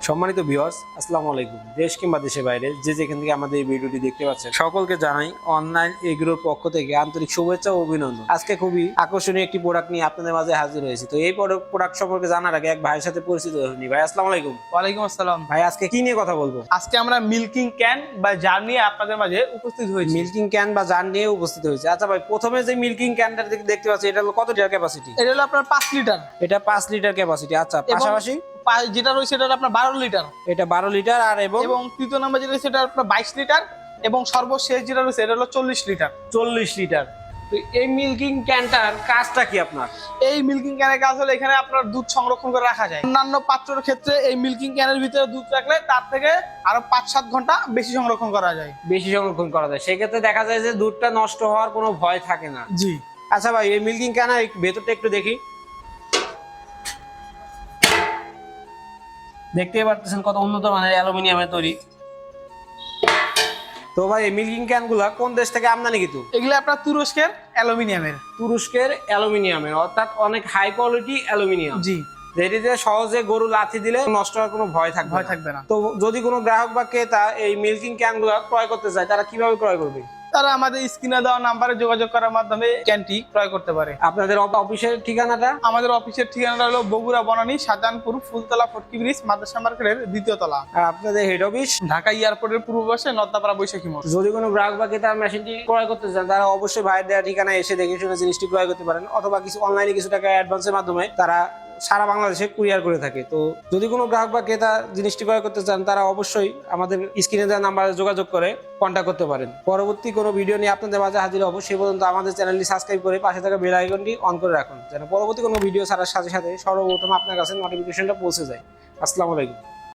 সম্মানিত ভিউয়ার্স, আসসালামু আলাইকুম। দেশ কিংবা দেশের বাইরে যে যেখান থেকে আমাদের এই ভিডিওটি দেখতে পাচ্ছেন সকলকে জানাই অনলাইন এগ্রোর পক্ষ থেকে আন্তরিক শুভেচ্ছা ও অভিনন্দন। আজকে খুবই আকর্ষণীয় একটি প্রোডাক্ট নিয়ে আপনাদের মাঝে হাজির হয়েছি। তো এই প্রোডাক্ট সম্পর্কে জানার আগে এক ভাইয়ের সাথে পরিচিত হইনি। ভাই আসসালামু আলাইকুম। ওয়ালাইকুম আসসালাম। ভাই আজকে কি নিয়ে কথা বলবো? আজকে আমরা মিল্কিং ক্যান বা জার নিয়ে আপনাদের মাঝে উপস্থিত হয়েছি। মিল্কিং ক্যান বা জার নিয়ে উপস্থিত হয়েছে। আচ্ছা ভাই, প্রথমে যে মিল্কিং ক্যানটা দেখতে পাচ্ছি এটা হলো কত লিটার ক্যাপাসিটি? এটা হলো আপনার 5 লিটার। এটা 5 লিটার ক্যাপাসিটি। আচ্ছা, পাশাপাশি যেটা রয়েছে এটা হলো আপনার 12 লিটার। এটা 12 লিটার আর এবং তৃতীয় নাম্বার যেটা রয়েছে এটা আপনার 22 লিটার এবং সর্বশেষ যেটা রয়েছে এটা হলো 40 লিটার। 40 লিটার। তো এই মিল্কিং ক্যানটার কাজটা কি আপনার? এই মিল্কিং ক্যানের কাজ হলো এখানে আপনার দুধ সংরক্ষণ করে রাখা যায়। অন্যান্য পাত্রের ক্ষেত্রে এই মিল্কিং ক্যানের ভিতরে দুধ রাখলে তার থেকে আরো 5-7 ঘন্টা বেশি সংরক্ষণ করা যায়। বেশি সংরক্ষণ করা যায়, সেক্ষেত্রে দেখা যায় যে দুধটা নষ্ট হওয়ার কোনো ভয় থাকে না। জি। আচ্ছা ভাই, এই মিল্কিং ক্যানের ভেতরটা একটু দেখি। দেখতেই পারতেছেন কত উন্নত মানের অ্যালুমিনিয়ামের তৈরি। তো ভাই, এই মিল্কিং ক্যানগুলা কোন দেশ থেকে আমদানি কিন্তু? এগুলো আপনার তুরস্কের অ্যালুমিনিয়ামের। তুরস্কের অ্যালুমিনিয়ামের, অর্থাৎ অনেক হাই কোয়ালিটি অ্যালুমিনিয়াম। জি। যেটিতে সহজে গরু লাথি দিলে নষ্ট হওয়ার কোনো ভয় থাকবে না। তো যদি কোনো গ্রাহক বা ক্রেতা এই মিল্কিং ক্যানগুলা ক্রয় করতে চায়, তারা কিভাবে ক্রয় করবে? তারা আমাদের স্ক্রিনে দেওয়া নাম্বারে যোগাযোগ করার মাধ্যমে ক্যানটি ক্রয় করতে পারে। আপনাদের অফিসের ঠিকানাটা? আমাদের অফিসের ঠিকানাটা হলো বগুড়া বনানী শাহজাহানপুর ফুলতলা ফটকি ব্রিজ মাদ্রাসা মার্কেটের 2য় তলা। আর আপনাদের হেড অফিস? ঢাকা এয়ারপোর্টের পূর্ব পাশে নদ্দাপাড়া বৈশাখী মোড়। যদি কোনো গ্রাহক বা ক্রেতা মেশিনটি ক্রয় করতে চান, তারা অবশ্যই ভাইয়ের দেওয়া ঠিকানায় এসে দেখে শুনে জিনিসটি ক্রয় করতে পারেন, অথবা কিছু অনলাইনে কিছু টাকা অ্যাডভান্সের মাধ্যমে তারা সারা বাংলাদেশে কুরিয়ার করে থাকে। তো যদি কোনো গ্রাহক বা ক্রেতা জিনিসটি ক্রয় করতে চান, তারা অবশ্যই আমাদের স্ক্রিনে দেওয়া নাম্বারে যোগাযোগ করে কন্ট্যাক্ট করতে পারেন। পরবর্তী কোনো ভিডিও নিয়ে আপনাদের মাঝে হাজির হব। সেই পর্যন্ত আমাদের চ্যানেলটি সাবস্ক্রাইব করে পাশে থাকা বেল আইকনটি অন করে রাখুন, যেন পরবর্তী কোনো ভিডিও ছাড়ার সাথে সাথে সর্বপ্রথম আপনার কাছে নোটিফিকেশনটা পৌঁছে যায়। আসসালামু আলাইকুম।